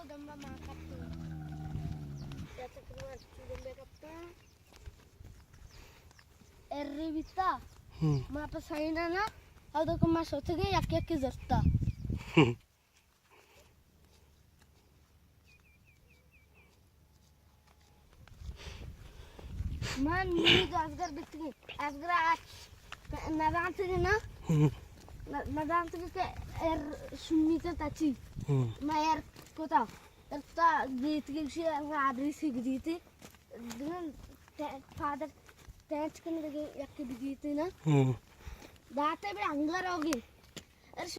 damba makaptu. Ya keluar damba kapta. Erri bitta. Ma pasaina na. ಅದಕ್ಕೆ ಮಾ ಸೊತ್ತಿಗೆ ಯಾಕೆ ಜರ್ತಾ man mid asgar bitgi asgar nadantigi na nadantigi ke shumita tachi ma kota ta gitgi shi adri sigditi din father tech kan yakke bigiti na दाते भी अंगर होगी